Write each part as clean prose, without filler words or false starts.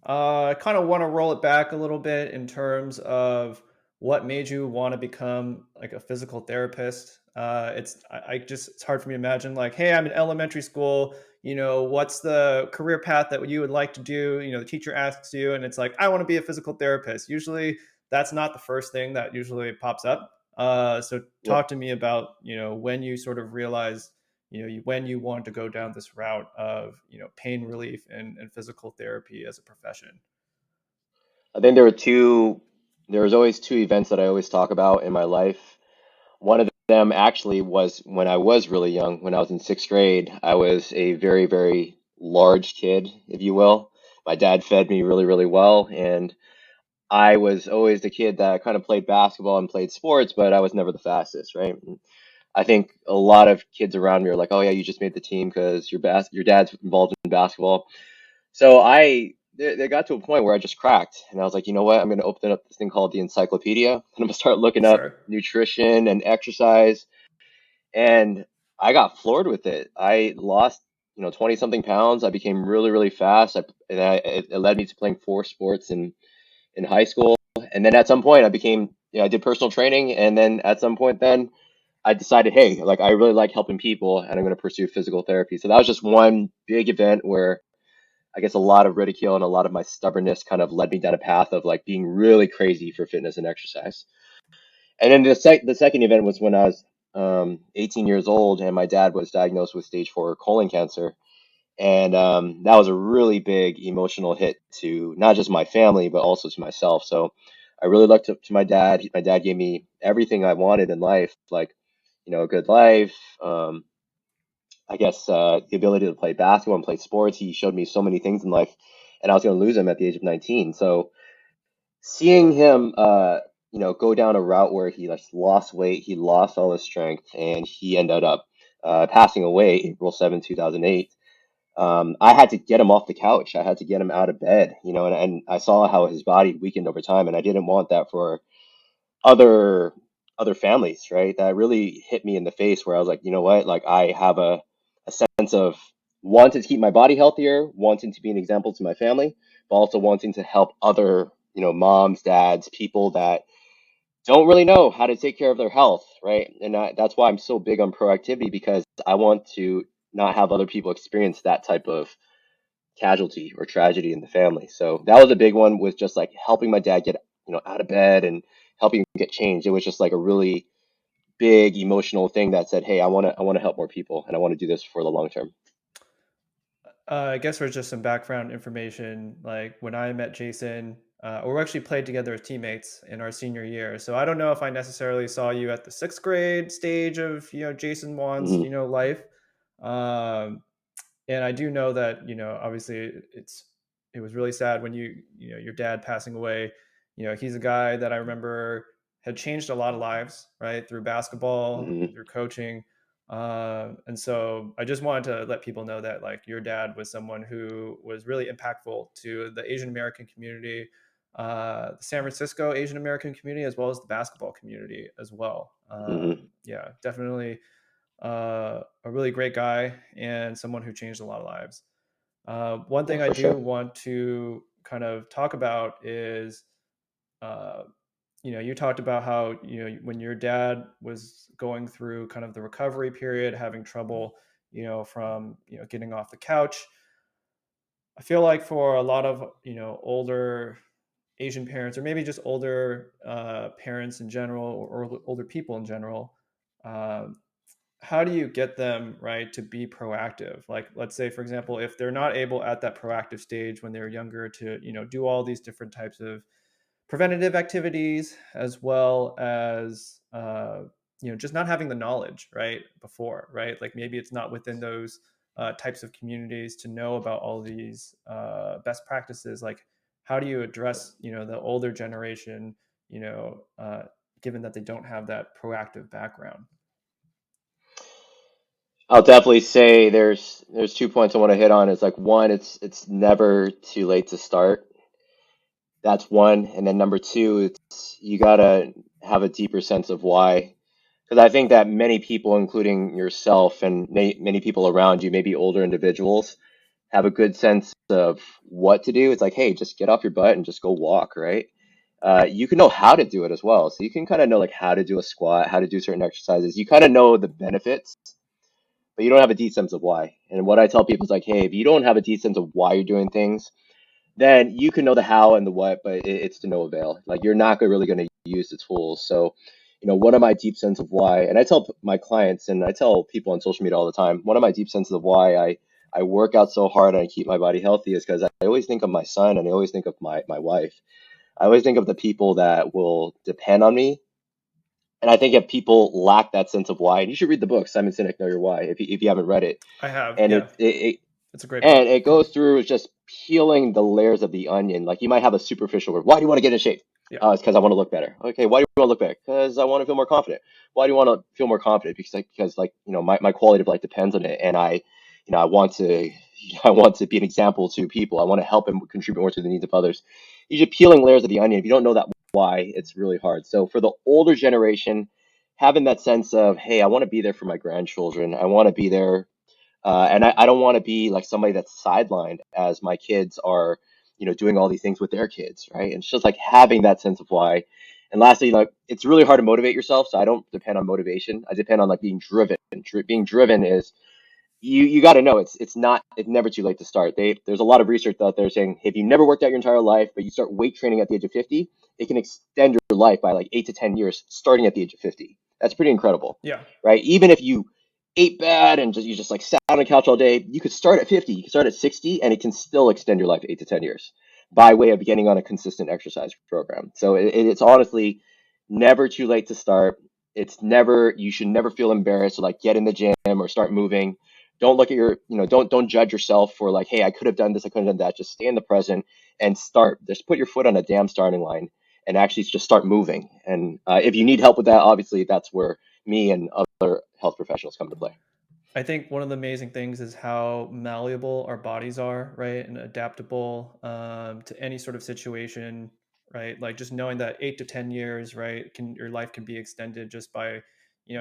I kind of want to roll it back a little bit in terms of what made you want to become like a physical therapist. It's hard for me to imagine like, hey, I'm in elementary school. What's the career path that you would like to do? The teacher asks you, and it's like, I want to be a physical therapist. Usually, that's not the first thing that usually pops up. So Yep. talk to me about when you sort of realize when you want to go down this route of pain relief and physical therapy as a profession. I think there was always two events that I always talk about in my life. One of them actually was when I was really young, when I was in sixth grade. I was a very, very large kid, if you will. My dad fed me really, really well, and I was always the kid that kind of played basketball and played sports, but I was never the fastest, right? I think a lot of kids around me are like, "Oh yeah, you just made the team because your dad's involved in basketball." So they got to a point where I just cracked, and I was like, you know what? I'm going to open up this thing called the encyclopedia, and I'm going to start looking up Sure. nutrition and exercise, and I got floored with it. I lost, 20 something pounds. I became really, really fast, it led me to playing four sports in high school, and then at some point I did personal training, and then at some point then I decided, hey, like I really like helping people, and I'm going to pursue physical therapy. So that was just one big event where I guess a lot of ridicule and a lot of my stubbornness kind of led me down a path of like being really crazy for fitness and exercise. And then the second event was when I was 18 years old, and my dad was diagnosed with stage 4 colon cancer. And that was a really big emotional hit to not just my family, but also to myself. So I really looked up to my dad. My dad gave me everything I wanted in life, like, a good life, I guess the ability to play basketball and play sports. He showed me so many things in life, and I was going to lose him at the age of 19. So seeing him, go down a route where he like lost weight, he lost all his strength, and he ended up passing away April 7th, 2008. I had to get him off the couch. I had to get him out of bed, and I saw how his body weakened over time, and I didn't want that for other other families, right? That really hit me in the face where I was like, you know what? Like I have a sense of wanting to keep my body healthier, wanting to be an example to my family, but also wanting to help other, moms, dads, people that don't really know how to take care of their health, right? And that's why I'm so big on proactivity because I want to not have other people experience that type of casualty or tragedy in the family. So that was a big one with just like helping my dad get, out of bed and helping him get changed. It was just like a really big emotional thing that said, "Hey, I want to help more people and I want to do this for the long term." I guess for just some background information, like when I met Jason, or we actually played together as teammates in our senior year. So I don't know if I necessarily saw you at the sixth grade stage of Jason Wan's Hmm. life, um, and I do know that obviously it was really sad when your dad passing away. He's a guy that I remember had changed a lot of lives, right, through basketball, Hmm. through coaching. And so I just wanted to let people know that like your dad was someone who was really impactful to the Asian American community, the San Francisco Asian American community, as well as the basketball community as well. Hmm. Yeah, definitely a really great guy and someone who changed a lot of lives. One Yeah, thing I for do sure. want to kind of talk about is, uh, you talked about how, when your dad was going through kind of the recovery period, having trouble, from, getting off the couch. I feel like for a lot of, older Asian parents, or maybe just older parents in general, or older people in general, um, how do you get them right to be proactive? Like, let's say, for example, if they're not able at that proactive stage when they're younger to, do all these different types of preventative activities, as well as, just not having the knowledge right before, right? Like maybe it's not within those types of communities to know about all these best practices. Like, how do you address, the older generation, you know, uh, given that they don't have that proactive background? I'll definitely say there's 2 points I want to hit on. It's like one, it's never too late to start. That's one, and then number two, it's you gotta have a deeper sense of why. Because I think that many people, including yourself and many people around you, maybe older individuals, have a good sense of what to do. It's like, hey, just get off your butt and just go walk, right? You can know how to do it as well. So you can kind of know like how to do a squat, how to do certain exercises. You kind of know the benefits, but you don't have a deep sense of why. And what I tell people is like, hey, if you don't have a deep sense of why you're doing things, then you can know the how and the what, but it's to no avail. Like you're not really going to use the tools. So, one of my deep sense of why, and I tell my clients and I tell people on social media all the time, one of my deep senses of why I work out so hard and I keep my body healthy is because I always think of my son and I always think of my wife. I always think of the people that will depend on me. And I think if people lack that sense of why, and you should read the book, Simon Sinek, Know Your Why, if you haven't read it. I have, And yeah. it It's a great book. and it goes through just peeling the layers of the onion. Like you might have a superficial word. Why do you want to get in shape? Yeah. It's because I want to look better. Okay, why do you want to look better? Because I want to feel more confident. Why do you want to feel more confident? Because my quality of life depends on it, and I want to I want to be an example to people. I want to help and contribute more to the needs of others. You're just peeling layers of the onion. If you don't know that why, it's really hard. So for the older generation, having that sense of, hey, I want to be there for my grandchildren. I want to be there and I don't want to be like somebody that's sidelined as my kids are, doing all these things with their kids, right? And it's just like having that sense of why. And lastly, like it's really hard to motivate yourself. So I don't depend on motivation. I depend on like being driven. Being driven is you got to know it's never too late to start. There's a lot of research out there saying if you never worked out your entire life, but you start weight training at the age of 50, it can extend your life by like 8 to 10 years starting at the age of 50. That's pretty incredible, Yeah. right? Even if you ate bad and you just like sat on the couch all day, you could start at 50, you could start at 60, and it can still extend your life 8 to 10 years by way of getting on a consistent exercise program. So it's honestly never too late to start. You should never feel embarrassed to like get in the gym or start moving. Don't look at don't judge yourself for like, hey, I could have done this, I could have done that. Just stay in the present and start. Just put your foot on a damn starting line and actually just start moving. And if you need help with that, obviously that's where me and other health professionals come to play. I think one of the amazing things is how malleable our bodies are, right, and adaptable to any sort of situation, right? Like just knowing that 8 to 10 years, right, your life can be extended just by,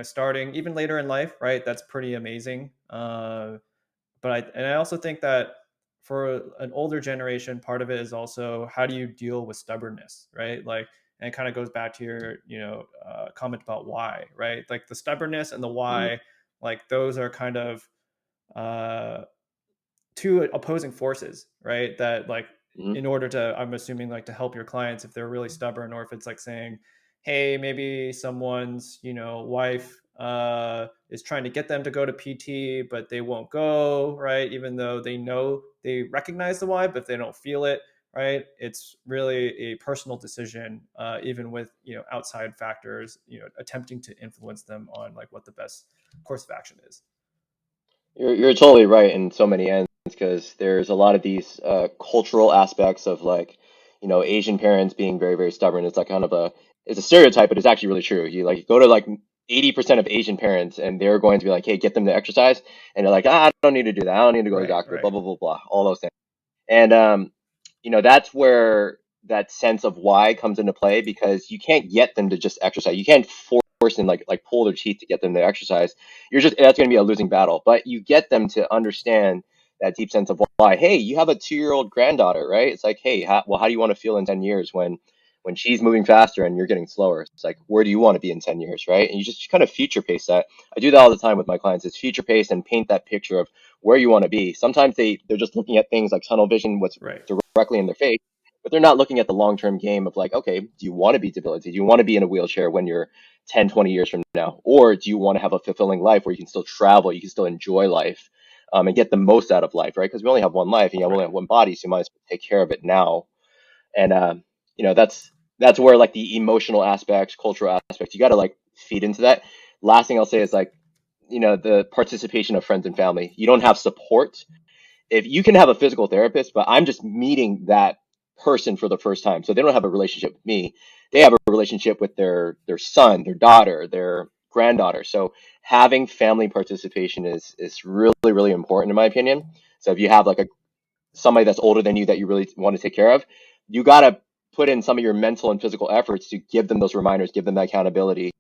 starting even later in life, right? That's pretty amazing. And I also think that for an older generation, part of it is also how do you deal with stubbornness, right? Like, and it kind of goes back to your, comment about why, right? Like the stubbornness and the Mm-hmm. why, like those are kind of uh, two opposing forces, right? That like Mm-hmm. in order to, I'm assuming like to help your clients if they're really stubborn, or if it's like saying, hey, maybe someone's wife is trying to get them to go to PT, but they won't go, right? Even though they recognize the why, but they don't feel it, right? It's really a personal decision, even with outside factors, attempting to influence them on like what the best course of action is. You're totally right in so many ends because there's a lot of these cultural aspects of like, Asian parents being very, very stubborn. It's like kind of it's a stereotype, but it's actually really true. You like go to like 80% of Asian parents and they're going to be like, hey, get them to exercise. And they're like, I don't need to do that. I don't need to go to the Right, doctor, right, blah, blah, blah, blah, all those things. And that's where that sense of why comes into play because you can't get them to just exercise. You can't force and like pull their teeth to get them to exercise. That's going to be a losing battle. But you get them to understand that deep sense of why. Hey, you have a 2-year-old granddaughter, right? It's like, hey, how do you want to feel in 10 years when she's moving faster and you're getting slower? It's like, where do you want to be in 10 years, right? And you just kind of future pace that. I do that all the time with my clients. It's future pace and paint that picture of where you want to be. Sometimes they're just looking at things like tunnel vision, what's right. directly in their face, but they're not looking at the long-term game of like, okay, do you want to be debilitated? Do you want to be in a wheelchair when you're 10, 20 years from now? Or do you want to have a fulfilling life where you can still travel, you can still enjoy life, and get the most out of life, right? Because we only have one life and you only Right. have one body, so you might as well take care of it now. And that's where like the emotional aspects, cultural aspects, you got to like feed into that. Last thing I'll say is like, the participation of friends and family. You don't have support if you can have a physical therapist, but I'm just meeting that person for the first time. So they don't have a relationship with me. They have a relationship with their son, their daughter, their granddaughter. So having family participation is really, really important in my opinion. So if you have like somebody that's older than you that you really want to take care of, you gotta put in some of your mental and physical efforts to give them those reminders, give them that accountability,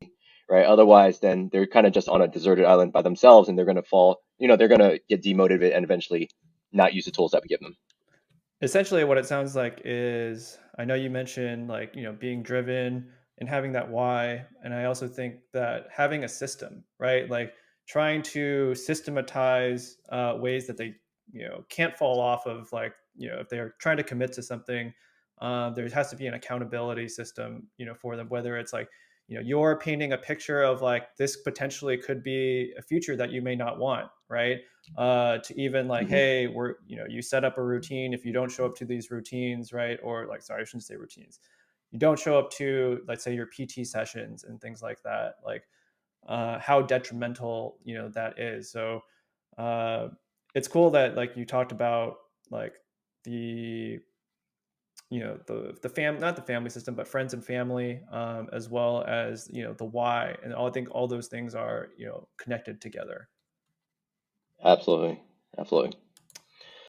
right? Otherwise, then they're kind of just on a deserted island by themselves, and they're gonna fall. They're gonna get demotivated and eventually not use the tools that we give them. Essentially what it sounds like is, I know you mentioned like, being driven and having that why, and I also think that having a system, right? Like trying to systematize ways that they can't fall off of, like if they're trying to commit to something, there has to be an accountability system for them, whether it's like you're painting a picture of like this potentially could be a future that you may not want, right? To even like, Mm-hmm. hey, you set up a routine. If you don't show up to these routines, right? Or like, sorry, I shouldn't say routines. You don't show up to, let's say, your PT sessions and things like that. Like, how detrimental, that is. So, uh, it's cool that like you talked about like the the not the family system, but friends and family, as well as the why, and I think all those things are connected together. Absolutely. Absolutely.